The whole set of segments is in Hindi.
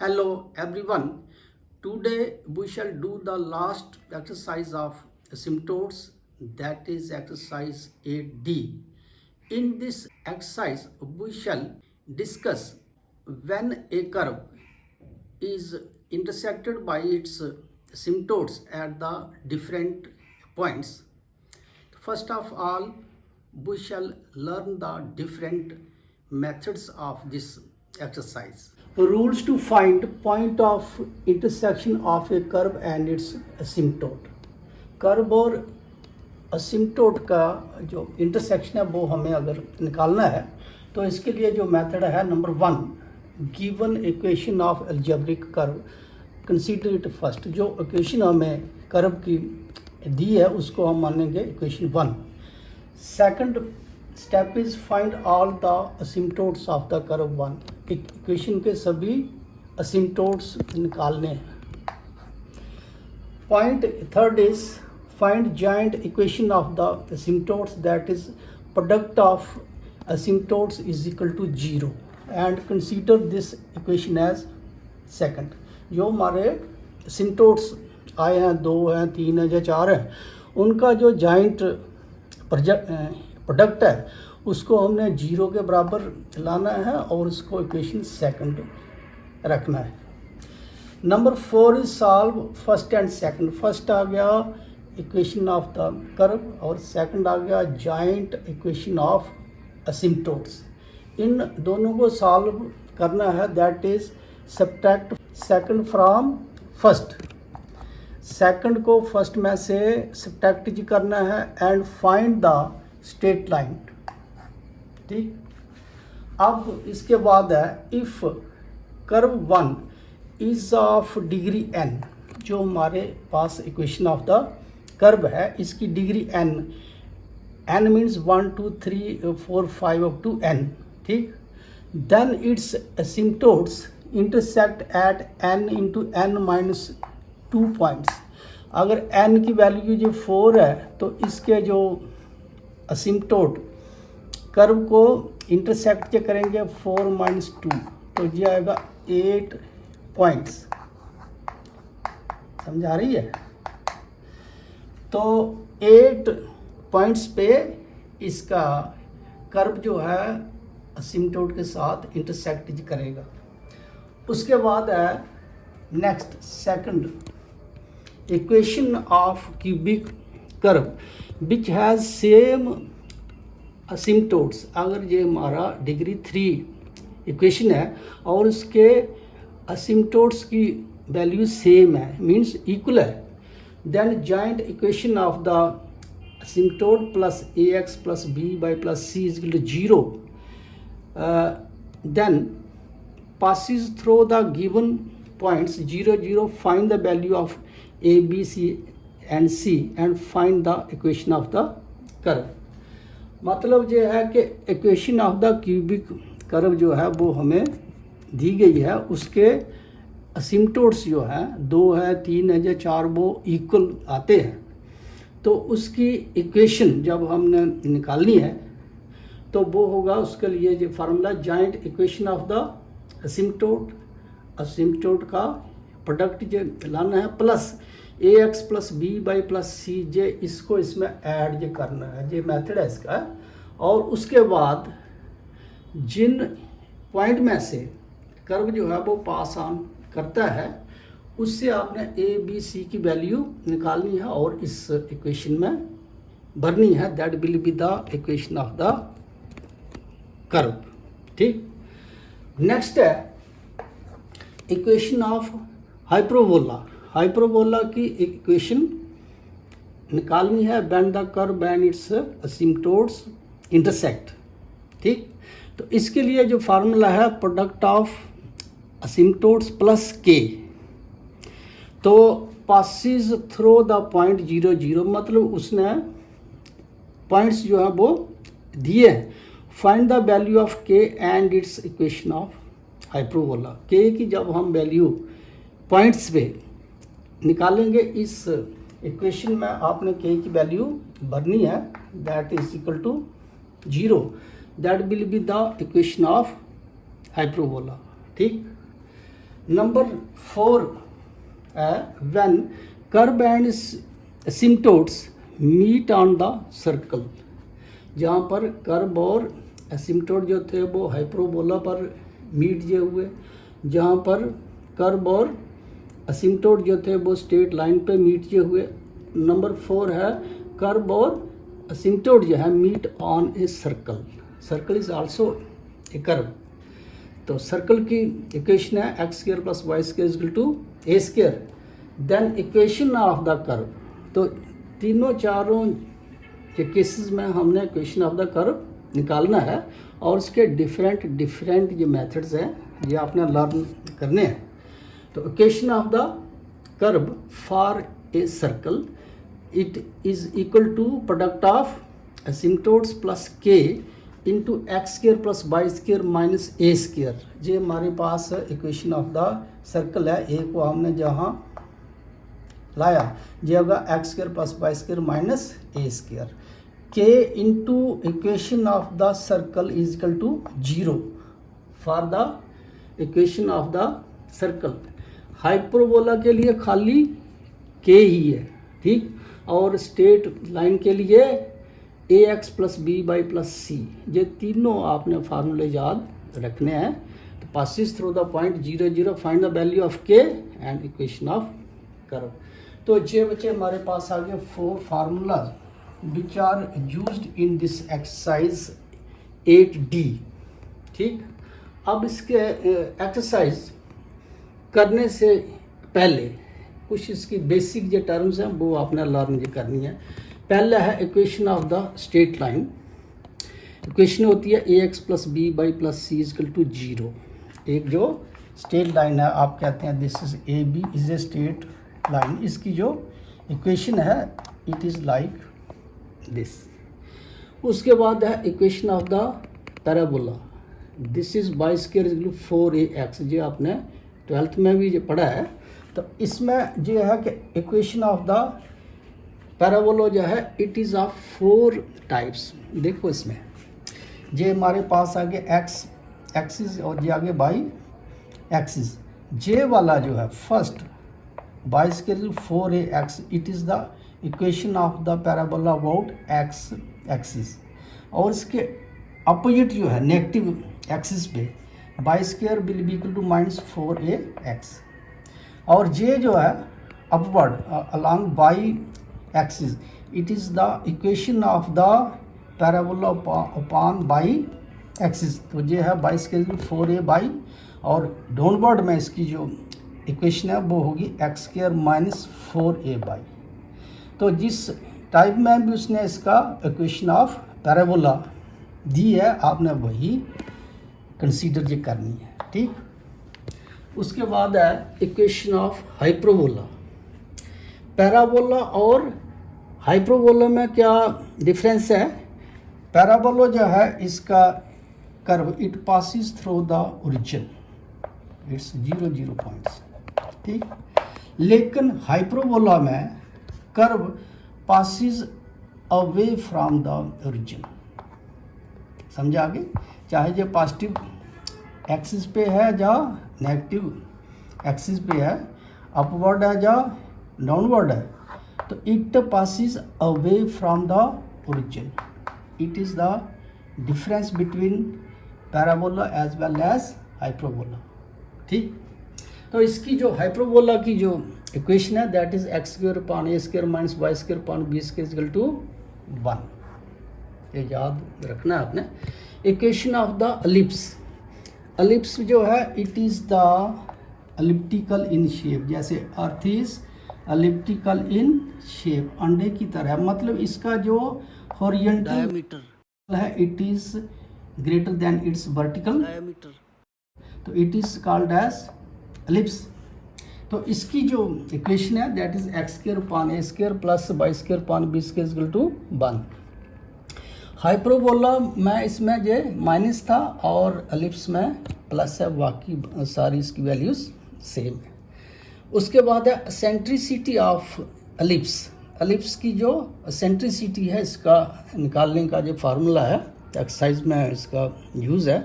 Hello everyone. Today we shall do the last exercise of asymptotes, that is exercise 8D. In this exercise we shall discuss when a curve is intersected by its asymptotes at the different points. First of all, we shall learn the different methods of this exercise. Rules to find point of intersection of a curve and its asymptote. Curve और असिम्प्टोट का जो इंटरसेक्शन है वो हमें अगर निकालना है तो इसके लिए जो मेथड है number 1, given equation of algebraic curve consider it first. जो इक्वेशन हमें कर्व की दी है उसको हम मानेंगे equation 1। Second step is find all the asymptotes of the curve 1। Equation के सभी असिम्प्टोट्स निकालने हैं। Point third is find joint equation of the asymptotes, that is product of asymptotes is equal to 0 and consider this equation as second। जो हमारे asymptotes आए हैं 2 हैं 3 हैं या 4 हैं उनका जो joint प्रोडक्ट है उसको हमने 0 के बराबर लाना है और उसको इक्वेशन सेकंड रखना है। Number 4 is solve first and second. First आ गया इक्वेशन ऑफ द कर्व और सेकंड आ गया जॉइंट इक्वेशन ऑफ असिम्प्टोट्स। इन दोनों को सॉल्व करना है, that is subtract second from first. Second को फर्स्ट में से सब्ट्रैक्ट करना है and find the straight line. ठीक, अब इसके बाद है if curve 1 is of degree n। जो हमारे पास इक्वेशन ऑफ द कर्व है इसकी degree n, n means 1 2 3 4 5 up to n। ठीक, then its asymptotes intersect at n into n minus 2 points. अगर n की वैल्यू जो 4 है तो इसके जो असिम्प्टोट कर्व को इंटरसेक्ट जो करेंगे 4 माइनस 2 तो ये आएगा 8 पॉइंट्स। समझ आ रही है? तो 8 पॉइंट्स पे इसका कर्व जो है असिम्प्टोट के साथ इंटरसेक्ट करेगा। उसके बाद है next second equation of cubic curve which has same asymptotes. अगर ये हमारा डिग्री 3 इक्वेशन है और उसके असिम्प्टोट्स की वैल्यू सेम है मीन्स इक्वल है, then joint equation of the asymptote plus ax plus b by plus c is equal to 0 then passes through the given points 0 0 find the value of a b c and c and find the equation of the curve। मतलब ये है कि equation of the cubic curve जो है वो हमें दी गई है, उसके असिम्प्टोट्स जो है 2 है 3 है या 4 वो इक्वल आते हैं। तो उसकी इक्वेशन जब हमने निकालनी है तो वो होगा उसके लिए जो formula joint equation of the asymptote का प्रोडक्ट जो लाना है plus ax plus b by plus c जे इसको इसमें ऐड जो करना है, ये मेथड है इसका। और उसके बाद जिन पॉइंट में से कर्व जो है वो पास ऑन करता है उससे आपने a b c की वैल्यू निकालनी है और इस इक्वेशन में भरनी है, that will be the equation of the curve. ठीक, नेक्स्ट है इक्वेशन ऑफ हाइपरबोला। हाइपरबोला की इक्वेशन निकालनी है when the curve and its asymptotes intersect. ठीक, तो इसके लिए जो फार्मूला है product of asymptotes plus k, तो पासिस थ्रू द पॉइंट 0 0 मतलब उसने पॉइंट्स जो है वो दिए हैं। Find the value of k and it's equation of hyperbola. k की जब हम वैल्यू पॉइंट्स पे निकालेंगे इस इक्वेशन में आपने k की वैल्यू भरनी है, that is equal to 0, that will be the equation of hyperbola. ठीक, नंबर 4 है when curve and asymptotes meet on the circle, जहाँ पर कर्व और एसिम्पटोट जो थे वो हाइपरबोला पर मीट जे हुए, जहाँ पर कर्व और एसिम्पटोट जो थे वो स्ट्रेट लाइन पे मीट जे हुए। नंबर 4 है कर्व और एसिम्पटोट जो है meet on a circle, circle is also a curve. तो सर्कल की इक्वेशन है x square plus y square equal to a square. Then equation of the curve, तो तीनों चारों के केसेस में हमने इक्वेशन ऑफ द कर्व निकालना है और उसके डिफरेंट जो मेथड्स हैं ये आपने लर्न करने हैं। तो equation of the curve for a circle, it is equal to product of asymptotes plus k into x square plus y square minus a square. ये हमारे पास इक्वेशन ऑफ द सर्कल है। ए को हमने जहाँ लाया ये होगा x square plus y square minus a square. K into equation of the circle is equal to 0 for the equation of the circle. Hyperbola के लिए खाली के ही है, ठीक। और स्ट्रेट लाइन के लिए a x plus b by plus c, ये तीनों आपने फार्मूले याद रखने हैं। तो passes through the point 0 0 find the value of k and equation of curve. तो ये बच्चे हमारे पास आ गए 4 formulas which are used in this exercise 8D, ठीक। अब इसके एक्सरसाइज करने से पहले कुछ इसकी बेसिक जो टर्म्स हैं वो आपने लर्न करनी है। पहला है equation of the straight line. Equation होती है a x plus b by plus c is equal to 0। एक जो स्ट्रेट लाइन है आप कहते हैं this is A B is a straight line, इसकी जो इक्वेशन है इट इज़ लाइक दिस। उसके बाद है equation of the parabola, this is y square equal to 4ax, जो आपने 12th में भी जो पढ़ा है। तो इसमें जो है कि इक्वेशन ऑफ द पैराबोला जो है इट इज़ ऑफ 4 टाइप्स। देखो इसमें ये हमारे पास आगे एक्स एक्सिस और ये आगे वाई एक्सिस। जे वाला जो है first y square 4ax, it is the equation of the parabola about x axis. और इसके अपोजिट जो है नेगेटिव एक्सिस पे y square will be equal to -4ax। और जे जो है upward along y axis, it is the equation of the parabola upon y axis. तो ये है वाई स्क्वायर 4a/, और डाउनवर्ड में इसकी जो इक्वेशन है वो होगी एक्स स्क्वायर -4a/। तो जिस टाइप में भी उसने इसका इक्वेशन ऑफ पैराबोला दी है आपने वही कंसीडर ये करनी है, ठीक। उसके बाद है इक्वेशन ऑफ हाइपरबोला। पैराबोला और हाइपरबोला में क्या डिफरेंस है? पैराबोला जो है इसका curve it passes through the origin, it's 0 0 points, ठीक। लेकिन हाइपरबोला में curve passes away from the origin. समझा आगे? चाहे जो पॉजिटिव एक्सिस पे है या नेगेटिव एक्सिस पे है, अपवर्ड है या डाउनवर्ड है, तो it passes away from the origin. It is the difference between parabola as well as hyperbola, ठीक। तो इसकी जो हाइपरबोला की जो इक्वेशन है that is x square upon a square minus y square upon b square equal to 1। ये याद रखना है आपने। Equation of the ellipse. Ellipse जो है it is the elliptical in shape, जैसे earth is elliptical in shape, अंडे की तरह। मतलब इसका जो हॉरिजॉन्टल डायमीटर है it is greater than its vertical diameter, तो it is called as ellipse. तो इसकी जो इक्वेशन है that is x square upon a square plus y square upon b square equal to 1। Hyperbola में इसमें जो माइनस था और एलिप्स में प्लस है, बाकी सारी इसकी वैल्यूज सेम है। उसके बाद है सेंट्रिसिटी ऑफ एलिप्स। एलिप्स की जो सेंट्रिसिटी है इसका निकालने का जो फार्मूला है एक्सरसाइज में इसका यूज़ है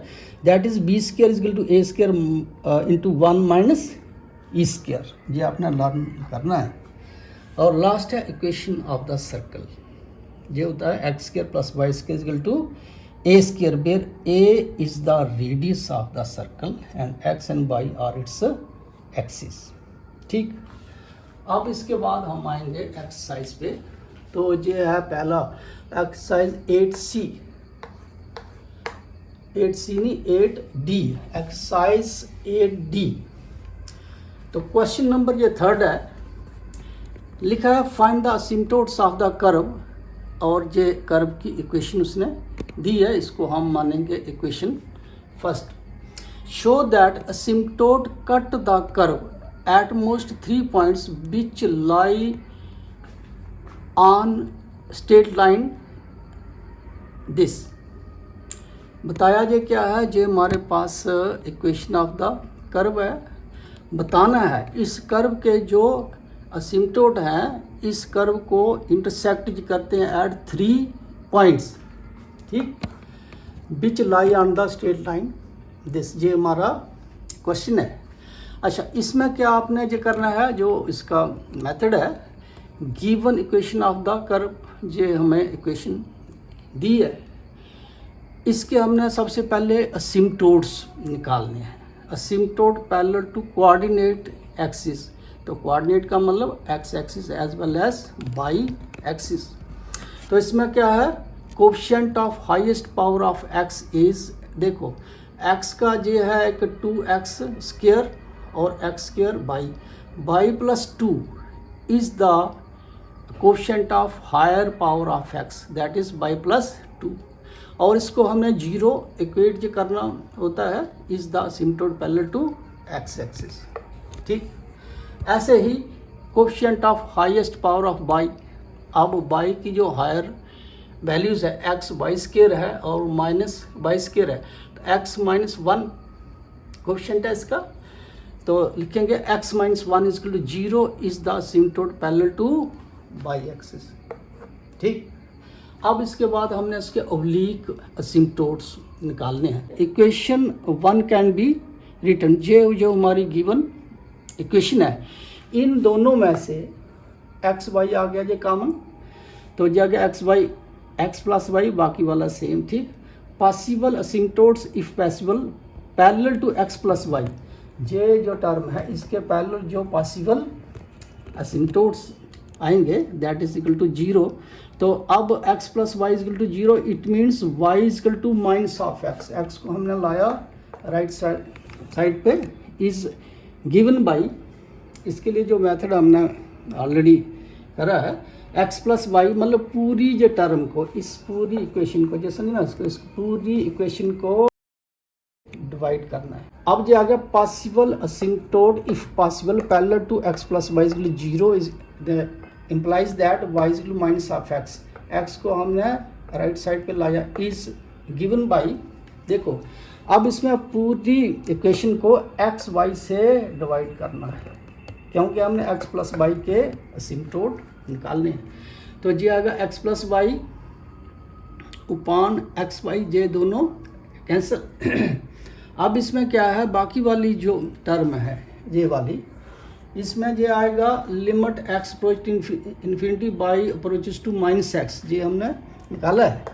that is b square equal to a square into 1 minus e square, ये आपने लर्न करना है। और लास्ट है इक्वेशन ऑफ द सर्कल, ये होता है x square plus y square equal to a square, where a is the radius of the circle and x and y are its axis. ठीक, अब इसके बाद हम आएंगे एक्सरसाइज पे। तो ये है पहला एक्सरसाइज 8C नहीं 8D, एक्सरसाइज 8D। तो क्वेश्चन नंबर ये थर्ड है, लिखा है find the asymptotes of the curve, और ये कर्व की इक्वेशन उसने दी है, इसको हम मानेंगे equation first. Show that asymptote cut the curve at most 3 points which lie on straight line this. बताया ये क्या है, ये हमारे पास इक्वेशन ऑफ द कर्व है। बताना है इस कर्व के जो असिम्प्टोट हैं, इस कर्व को इंटरसेक्ट करते हैं एट 3 पॉइंट्स, ठीक, which lie on the straight line this, ये हमारा क्वेश्चन है। अच्छा, इसमें क्या आपने ये करना है, जो इसका मेथड है, given equation of the curve, ये हमें इक्वेशन दी है, इसके हमने सबसे पहले असिम्प्टोट्स निकालने हैं। Asymptote parallel to coordinate axis, तो कोऑर्डिनेट का मतलब x axis as well as y axis. तो इसमें क्या है, coefficient of highest power of x is, देखो एक्स का ये है एक 2x स्क्वायर और x square y plus 2 is the coefficient of higher power of x, that is y plus 2, और इसको हमने 0 इक्वेट जो करना होता है, is the asymptote parallel to x axis. ठीक, ऐसे ही coefficient of highest power of y, अब वाई की जो हायर वैल्यूज़ है, एक्स वाई स्क्वायर है और माइनस वाई स्क्वायर है, तो एक्स माइनस 1 कोएफिशिएंट है इसका, तो लिखेंगे x minus 1 is equal to 0 is the asymptote parallel to y axis. ठीक, अब इसके बाद हमने इसके ओब्लीक असिम्प्टोट्स निकालने हैं। इक्वेशन 1 कैन बी रिटन, जो हमारी गिवन इक्वेशन है, इन दोनों में से एक्स वाई आ गया ये कॉमन, तो जो गया x y, x plus y, बाकी वाला सेम। ठीक, possible asymptotes if possible parallel to x plus y, ये जो टर्म है इसके पैरेलल जो पॉसिबल असिम्प्टोट्स आएंगे दैट इज इक्वल टू 0। तो अब x plus y equal to 0, it means y equal to minus of x, x को हमने लाया राइट साइड पे, इज गिवन बाई, इसके लिए जो मेथड हमने ऑलरेडी करा है, x प्लस वाई मतलब पूरी जो टर्म को, इस पूरी इक्वेशन को, जैसे नहीं ना इसको, इस पूरी इक्वेशन को डिवाइड करना है। अब जो आ गया possible asymptote if possible parallel to x plus y equal to 0 is the implies that y is equal to minus of x, x को हमने राइट साइड पे लाया, इज गिवन बाई, देखो अब इसमें पूरी इक्वेशन को x y से डिवाइड करना है, क्योंकि हमने x प्लस वाई के असिम्प्टोट निकालने हैं। तो ये आएगा x plus y upon x y, ये दोनों कैंसिल। अब इसमें क्या है, बाकी वाली जो टर्म है ये वाली, इसमें ये आएगा limit x approach infinity by approaches to minus x, ये हमने निकाला है।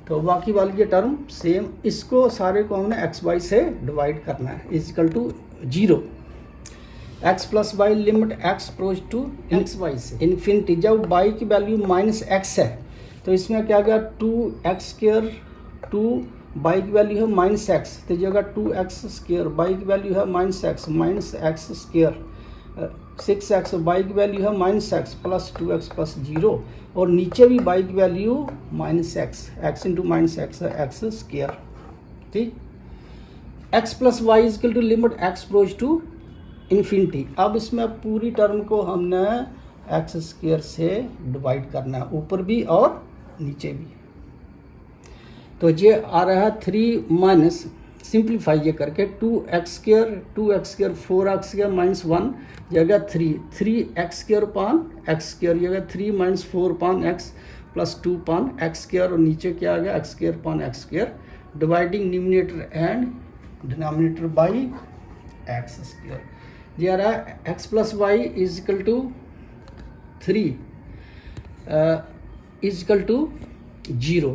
तो बाकी वाली ये टर्म सेम, इसको सारे को हमने एक्स वाई से डिवाइड करना है, is equal to 0। X plus y limit x approach to x y से इन्फिनिटी, जब वाई की वैल्यू माइनस एक्स है तो इसमें क्या गया 2x स्क्वायर, 2 वाई की वैल्यू है माइनस एक्स, तो जगह 2x स्क्वायर, वाई की वैल्यू है minus x square, 6x, y की वैल्यू है minus x plus 2x plus 0, और नीचे भी वाई की value minus x into minus x है एक्स स्क्वायर। ठीक, x plus y is equal to limit x approach to infinity. अब इसमें पूरी टर्म को हमने एक्स स्क्वायर से डिवाइड करना है, ऊपर भी और नीचे भी। तो ये आ रहा है 3 माइनस, सिंप्लीफाई ये करके 2x square 4x square minus 1 जगह 3x square upon x square, जगह 3 माइनस 4 पान एक्स प्लस 2 पान एक्स स्क्वायर, और नीचे क्या आ गया x square upon x square, dividing numerator and denominator by x square. ये आ रहा है x plus y is equal to 3 is equal to 0।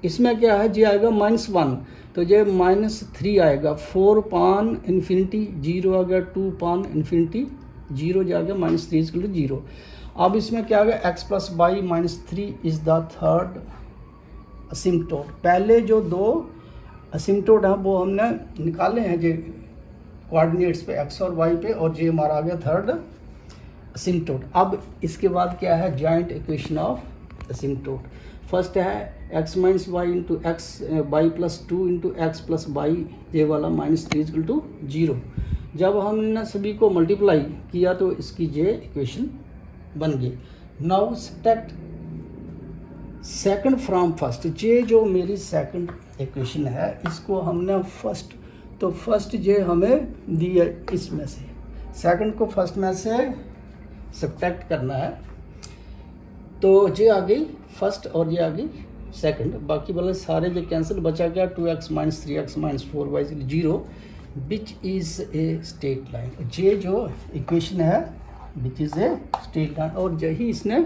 इसमें क्या है, जी आएगा -1, तो ये -3 आएगा। 4 पान इन्फिनिटी 0 आ गया, 2 पान इन्फिनिटी 0 जो आ गया, -3 इज इक्वल टू 0। अब इसमें क्या आ गया, x plus y -3 is the third asymptote. पहले जो 2 असिम्पटोट हैं वो हमने निकाले हैं जो कोऑर्डिनेट्स पे एक्स और वाई पे, और ये हमारा आ गया थर्ड असिम्पटोट। अब इसके बाद क्या है, joint equation of asymptote. First है x minus y into x y plus 2 into x plus y, ये वाला -3 इक्वल टू 0। जब हमने सभी को मल्टीप्लाई किया तो इसकी ये इक्वेशन बन गई। Now subtract second from first. ये जो मेरी सेकंड इक्वेशन है इसको हमने फर्स्ट, तो फर्स्ट ये हमें दी है इसमें से, सेकंड को फर्स्ट में से सब्ट्रैक्ट करना है, तो ये आ गई फर्स्ट और ये आ गई सेकंड। बाकी वाले सारे जो कैंसिल, बचा गया 2x - 3x - 4y 0 which is a straight line. ये जो इक्वेशन है which is a straight line, और यही इसने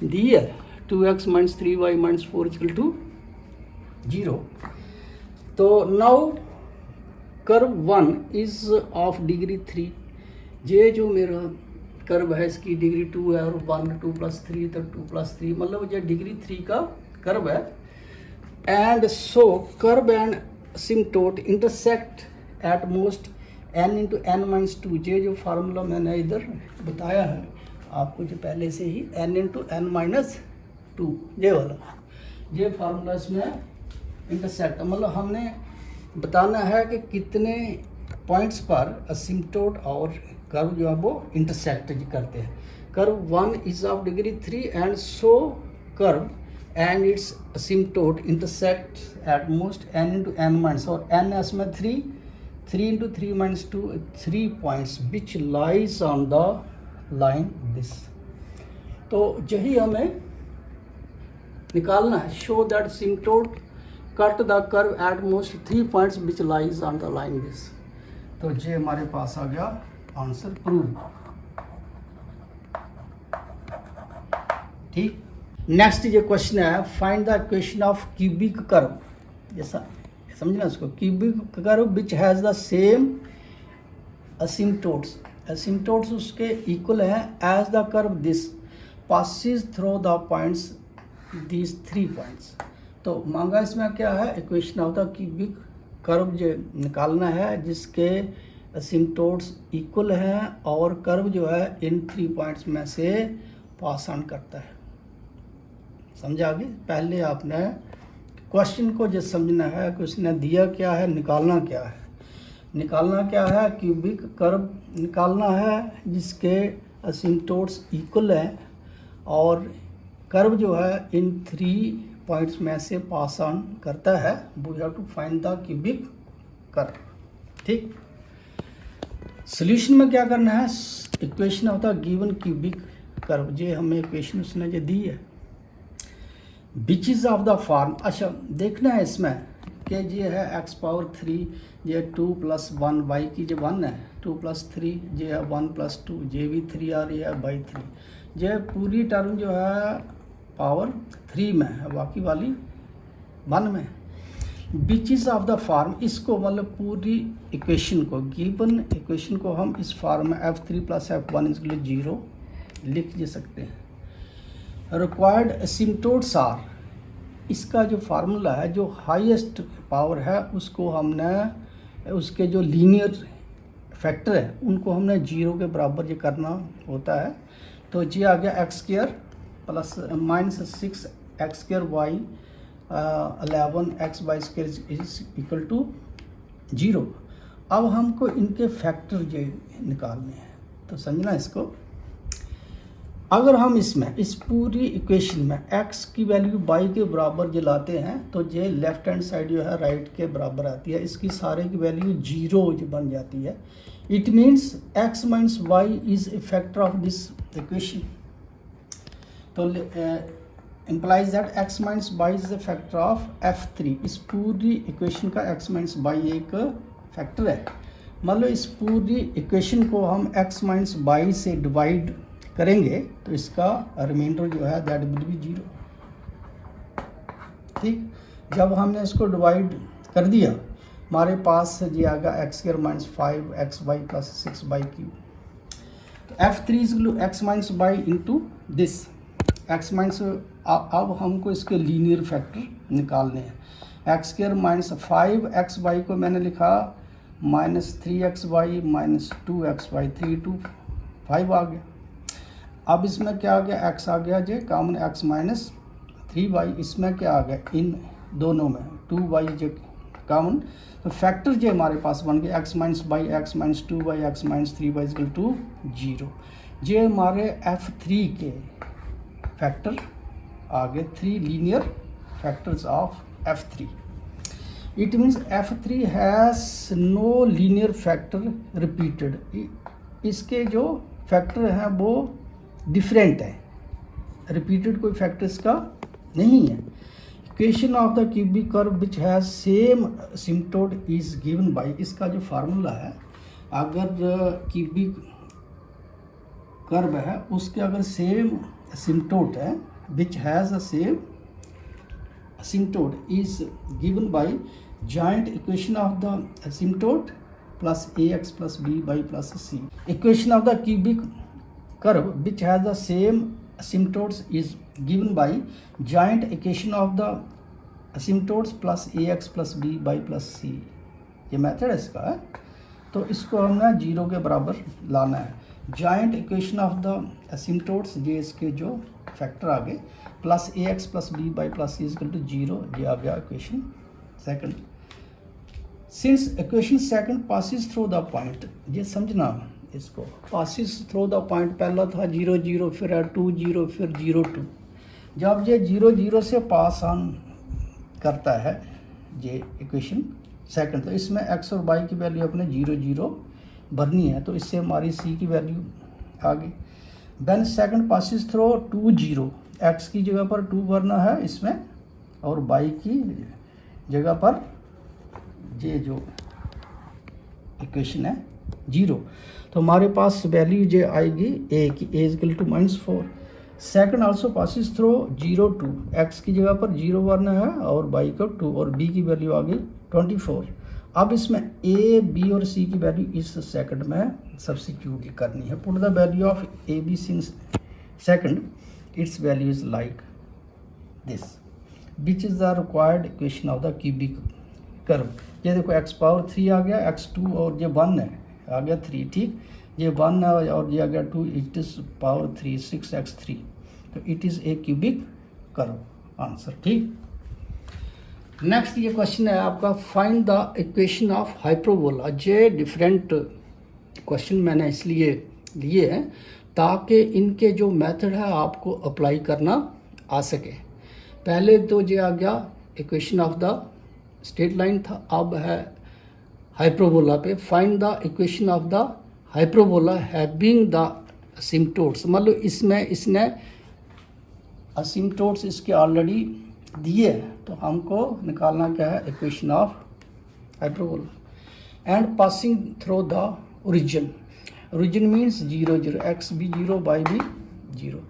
दी है 2x - 3y - 4 = 0। तो now curve 1 is of degree 3। ये जो मेरा कर्व है इसकी डिग्री 2 है, और 1 2 + 3 तो 2 + 3 मतलब ये डिग्री 3 का कर्व है। And so curve and asymptote intersect at most n × n - 2। ये जो फार्मूला मैंने इधर बताया है आपको जो पहले से ही, n × n - 2 ये वाला, ये फार्मूला इसमें इंटरसेक्ट, मतलब हमने बताना है कि कितने पॉइंट्स पर असिम्पटोट और कर्व जो है वो इंटरसेक्ट करते हैं। Curve 1 is of degree 3 and so curve and its asymptote intersect at most n × n-, और n है इसमें 3 × 3 - 2 3 points which lies on the line this. तो यही हमें निकालना है। Show that asymptote cut the curve at most 3 points which lies on the line this. तो ये हमारे पास आ गया आंसर प्रूव। ठीक, नेक्स्ट ये क्वेश्चन है, find the equation of cubic curve. जैसा समझना इसको, cubic curve which has the same asymptotes, asymptotes उसके इक्वल हैं as the curve this passes through the points these 3 points. तो मांगा इसमें क्या है, equation of the cubic curve जो निकालना है जिसके असिम्पटोट्स इक्वल हैं और कर्व जो है इन 3 पॉइंट्स में से पास ऑन करता है। समझा आगे? पहले आपने क्वेश्चन को जो समझना है कि उसने दिया क्या है, निकालना क्या है। निकालना क्या है, क्यूबिक कर्व निकालना है जिसके असिम्पटोट्स इक्वल हैं और कर्व जो है इन 3 पॉइंट्स में से पास ऑन करता है। We have to find the cubic curve. ठीक, सॉल्यूशन में क्या करना है, equation of the given cubic curve, ये हमें इक्वेशन उसने जो दी है which is of the form. अच्छा देखना है इसमें कि ये है x⁻3, ये 2 + 1 y की जो 1 है, 2 + 3 ये है 1 + 2, ये भी 3 आ रही है बाई 3। ये पूरी टर्म जो है पावर 3 में है, बाकी वाली 1 में। विच इज़ ऑफ द फॉर्म, इसको मतलब पूरी इक्वेशन को, गिवन इक्वेशन को हम इस फॉर्म में f3 + f1 = 0 लिख दे सकते हैं। रिक्वायर्ड असिम्पटोट्स आर, इसका जो फार्मूला है, जो हाईएस्ट पावर है उसको हमने, उसके जो लीनियर फैक्टर है उनको हमने 0 के बराबर ये करना होता है। तो ये आ गया x² + -6x² y 11xy² = 0। अब हमको इनके फैक्टर ये निकालने हैं, तो समझना इसको। अगर हम इसमें इस पूरी इक्वेशन में x की वैल्यू y के बराबर जो लाते हैं तो ये लेफ्ट हैंड साइड जो है राइट के बराबर आती है, इसकी सारे की वैल्यू 0 बन जाती है। It means x - y is a factor of this equation. तो implies that x - y is a factor of f3। इस पूरी इक्वेशन का x - y एक फैक्टर है। मान लो इस पूरी इक्वेशन को हम x माइनस बाई से डिवाइड करेंगे तो इसका रिमाइंडर जो है दैट विल बी 0। ठीक, जब हमने इसको डिवाइड कर दिया हमारे पास ये आ गया x square minus 5xy plus 6y3। तो f3 is x minus by into this x minus. अब हमको इसके लीनियर फैक्टर निकालने हैं। एक्स स्क्वायर माइनस 5xy को मैंने लिखा minus 3xy minus 2xy, 3 to 5 आ गया। अब इसमें क्या आ गया, x आ गया जे कॉमन x माइनस 3y, इसमें क्या आ गया इन दोनों में 2y जे कॉमन। तो फैक्टर जो हमारे पास बन गया x minus by x minus 2y x minus 3y equal to 0। ये हमारे f3 के फैक्टर आ गए 3 linear factors of f3। It means f3 has no linear factor repeated. इसके जो फैक्टर हैं वो डिफरेंट है, रिपीटेड कोई फैक्टर इसका नहीं है। Equation of the cubic curve which has same asymptote is given by, इसका जो फार्मूला है अगर क्यूबिक कर्व है उसके अगर सेम सिम्टोड है which has a same asymptote is given by joint equation of the asymptote plus ax plus by plus c. Equation of the cubic curve which has the same asymptotes is given by joint equation of the asymptotes plus ax plus by plus c. ये मेथड है इसका है, तो इसको हमने 0 के बराबर लाना है। Joint equation of the asymptotes ये इसके जो फैक्टर आ गए plus a x plus b by plus c equal to 0, ये आ गया equation second. Since equation second passes through the point, ये समझना इसको, पासिस थ्रू द पॉइंट पहला था 0 0 फिर 2 0 फिर 0 2। जब ये 0 0 से पास ऑन करता है ये इक्वेशन सेकंड, तो इसमें एक्स और वाई की वैल्यू अपने 0 0 भरनी है, तो इससे हमारी सी की वैल्यू आ गई। Then second passes through 2 0, x की जगह पर 2 भरना है इसमें और वाई की जगह पर ये जो इक्वेशन है 0, तो हमारे पास वैल्यू जो आएगी ए की, a equal to -4। Second also passes through 0 2, x की जगह पर 0 भरना है और वाई को 2 और बी की वैल्यू आ गई 24। अब इसमें ए बी और सी की वैल्यू इस सेकंड में सब्स्टिट्यूट करनी है। Put the value of a b since second it's value is like this which is the required equation of the cubic curve. ये देखो एक्स पावर 3 आ गया, x2 और ये 1 है आ गया 3, ठीक, ये 1 है और ये आ गया 2, इट इज़ पावर 3 6x3, तो it is a cubic curve answer. ठीक, नेक्स्ट ये क्वेश्चन है आपका, find the equation of hyperbola. ये डिफरेंट क्वेश्चन मैंने इसलिए लिए हैं ताकि इनके जो मेथड है आपको अप्लाई करना आ सके। पहले तो ये आ गया equation of the straight line था, अब है हाइपरबोला पे। Find the equation of the hyperbola having the asymptotes. मतलब इसमें इसने असिम्प्टोट्स इसके ऑलरेडी दिए, तो हमको निकालना क्या है equation of hyperbola. And passing through the origin, origin means 0 0, x भी 0 वाई भी 0।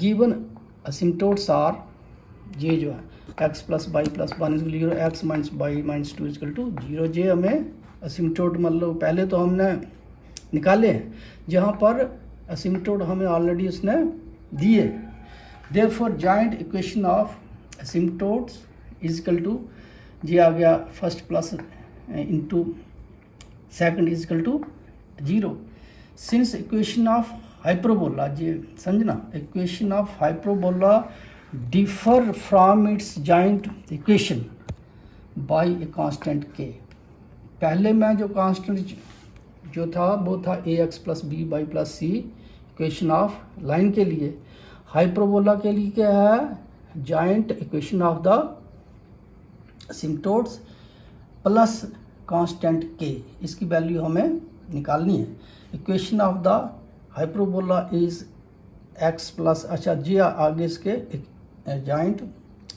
गिवन असिम्प्टोट्स आर, ये जो है x plus y plus 1 is 0, x minus y minus 2 equal to 0। जे हमें असिम्प्टोट मतलब पहले तो हमने निकाले हैं जहाँ पर असिम्प्टोट हमें ऑलरेडी उसने दिए। Therefore joint equation of asymptotes is equal to, ये आ गया first plus into second is equal to 0। Since equation of hyperbola, ये समझना, equation of hyperbola differ from its joint equation by a constant k. पहले में जो कांस्टेंट जो था वो था a x plus b by plus c equation of line के लिए। हाइपरबोला के लिए क्या है, joint equation of the असिम्प्टोट्स plus constant के, इसकी वैल्यू हमें निकालनी है। Equation of the hyperbola is x plus, अच्छा जी आगे इसके जॉइंट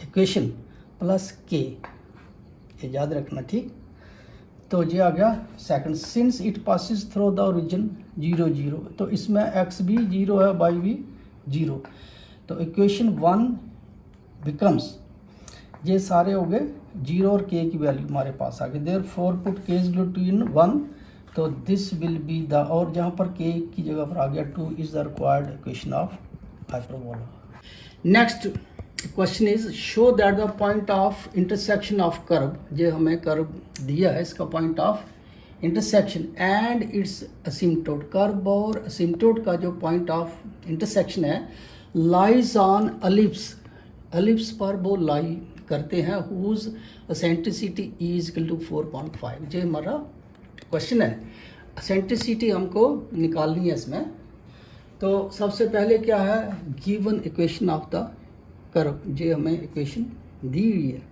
इक्वेशन प्लस के, ये याद रखना, ठीक। तो ये आ गया second, since it passes through the origin 0 0, तो इसमें x भी 0 है, y भी 0, तो इक्वेशन 1 बिकम्स, ये सारे हो गए 0 और k की वैल्यू हमारे पास आ गई, therefore put k is equal to in 1, तो दिस विल बी द, और जहाँ पर k की जगह पर आ गया 2 is the required equation of hyperbola. Next question is show that the point of intersection of curve, जो हमें कर्व दिया है इसका point of intersection and its asymptote, curve और असिम्प्टोट का जो पॉइंट ऑफ इंटरसेक्शन है लाइज ऑन एलिप्स, एलिप्स पर वो लाई करते हैं, whose eccentricity is equal to 4.5। ये हमारा क्वेश्चन है, एसेंट्रिसिटी हमको निकालनी है इसमें। तो सबसे पहले क्या है, given equation of the curve, ये हमें इक्वेशन दी हुई है,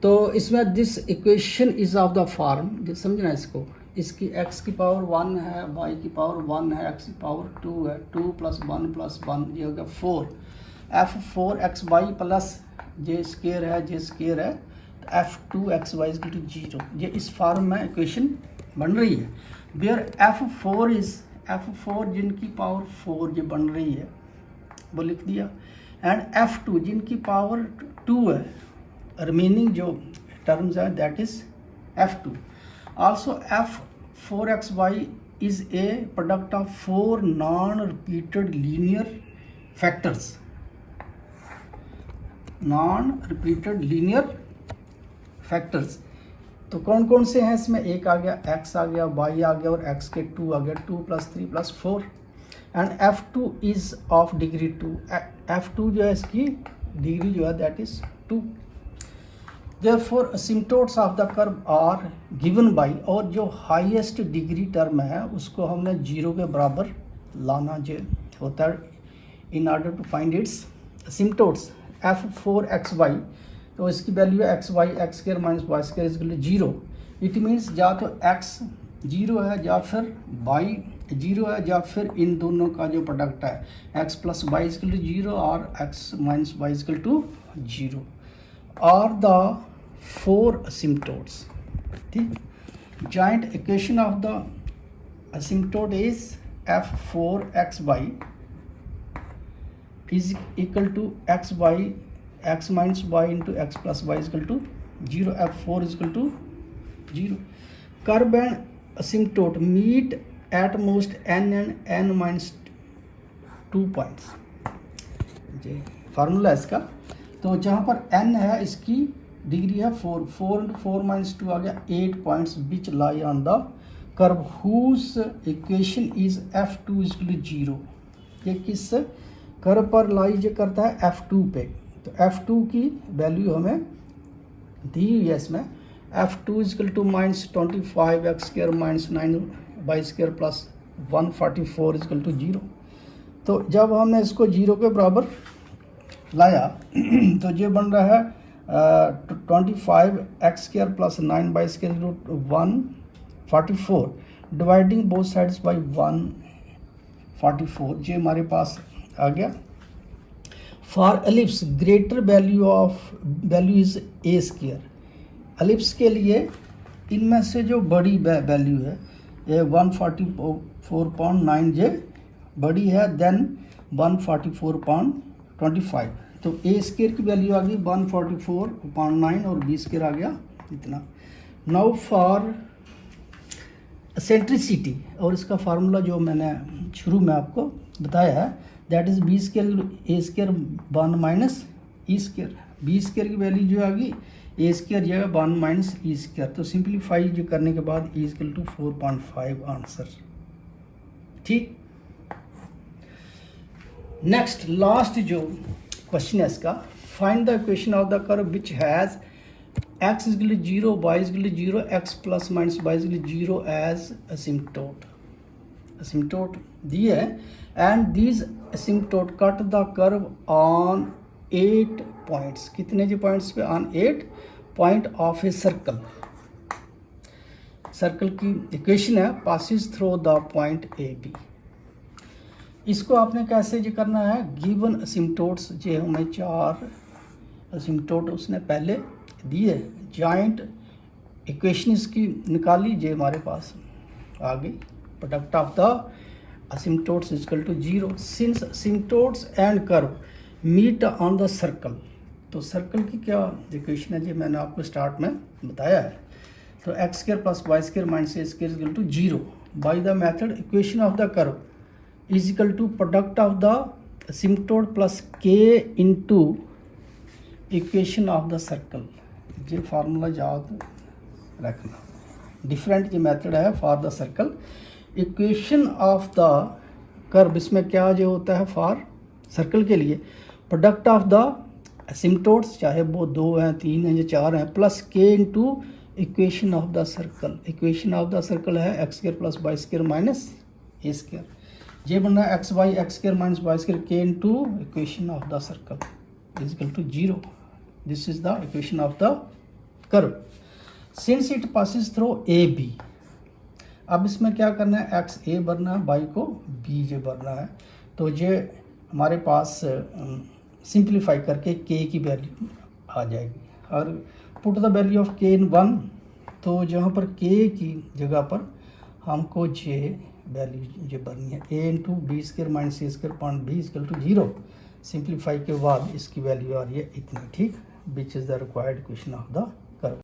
तो इसमें this equation is of the form, जो समझना इसको, इसकी x की पावर 1 है, y की पावर 1 है, x की पावर 2 है, 2 + 1 + 1 ये हो गया 4, f4xy प्लस जे स्केयर है, जे स्केयर है, तो f2xy इज टू 0, ये इस फॉर्म में इक्वेशन बन रही है। वेयर f4 इज, f4 जिनकी पावर 4 ये बन रही है वो लिख दिया, एंड f2 जिनकी पावर 2 है, रिमेनिंग जो टर्म्स है that is f2। Also f4xy is a product of 4 non repeated linear factors, non repeated linear factors, तो कौन कौन से हैं इसमें, एक आ गया x आ गया, y आ गया और x के 2 आ गया, 2 + 3 + 4, and f2 is of degree 2, f2 जो है इसकी डिग्री जो है that is 2। Therefore asymptotes of the curve are given by, और जो हाईएस्ट डिग्री टर्म है उसको हमने 0 के बराबर लाना जो होता है in order to find its asymptotes. f4xy, तो इसकी वैल्यू है xy x² - y² is equal to 0, it means या तो x 0 है या फिर y 0 है, या फिर इन दोनों का जो प्रोडक्ट है x + y is equal to 0 और x - y is equal to 0 are the 4 asymptotes. ठीक, joint equation of the asymptote is f4xy is equal to x minus y into x plus y is equal to 0, f4 is equal to 0। Curve and asymptote meet at most n and n minus 2 points, ये फार्मूला है इसका। तो जहाँ पर n है इसकी डिग्री है 4, 4 into 4 minus 2 आ गया 8 points which lie on the curve whose equation is f2 is equal to 0। ये किस कर्व पर लाई जो करता है f2 पे, तो f2 की वैल्यू हमें दी हुई है इसमें, f2 is equal to -25x² - 9y² plus 144 is equal to 0। तो जब हमने इसको 0 के बराबर लाया तो ये बन रहा है 25x² plus 9y² √144, dividing both sides by 144, ये हमारे पास आ गया। For ellipse greater value is a², ellipse के लिए इनमें से जो बड़ी वैल्यू है ये 144.9 ये बड़ी है देन 144.25, तो a² की वैल्यू आ गई 144.9 और b² आ गया इतना। नाउ फॉर एसेंट्रिसिटी, और इसका फार्मूला जो मैंने शुरू में आपको बताया है that is b² a² 1 minus e², b² की वैल्यू जो आ गई a² जो है 1 माइनस e², तो सिंप्लीफाई जो करने के बाद e इक्वल टू 4.5 आंसर। ठीक, नेक्स्ट लास्ट जो क्वेश्चन है इसका, find the equation of the curve which has x equal to 0, y equal to 0, x plus minus y equal to 0 as asymptote. Asymptote दी है and these asymptote cut the curve on 8 points, कितने जो पॉइंट्स पे, on 8 point of a circle. Circle की इक्वेशन है passes through the point A b. इसको आपने कैसे जो करना है, गिवन असिम्प्टोट्स जो हमें 4 असिम्प्टोट उसने पहले दिए, जॉइंट इक्वेशन इसकी निकाली जे हमारे पास आ गई, product of the asymptotes is equal to 0 since asymptotes and curve meet on the circle। तो सर्कल की क्या इक्वेशन है जी, मैंने आपको स्टार्ट में बताया है। तो x square plus y square minus a square is equal to 0 by the method equation of the curve is equal to product of the asymptote plus k into equation of the circle. ये फार्मूला याद रखना, डिफरेंट जो मेथड है for the circle. Equation of the curve इसमें क्या जो होता है फॉर सर्कल के लिए, प्रोडक्ट ऑफ द एसिम्प्टोट्स चाहे वो 2 हैं 3 हैं या 4 हैं plus k into equation of the circle. Equation of the circle है x square plus y square minus a square. ये बनना है x square minus y square k into equation of the circle is equal to 0। This is the equation of the curve since it passes through a b. अब इसमें क्या करना है, एक्स ए भरना है, वाई को बी जे भरना है। तो ये हमारे पास सिंप्लीफाई करके के की वैल्यू आ जाएगी और पुट द वैल्यू ऑफ के इन 1। तो जहाँ पर के की जगह पर हमको जे वैल्यू ये भरनी है, a into b square minus a square point b equal to 0। Simplify के बाद इसकी वैल्यू आ रही है इतनी, ठीक, which is the required equation of the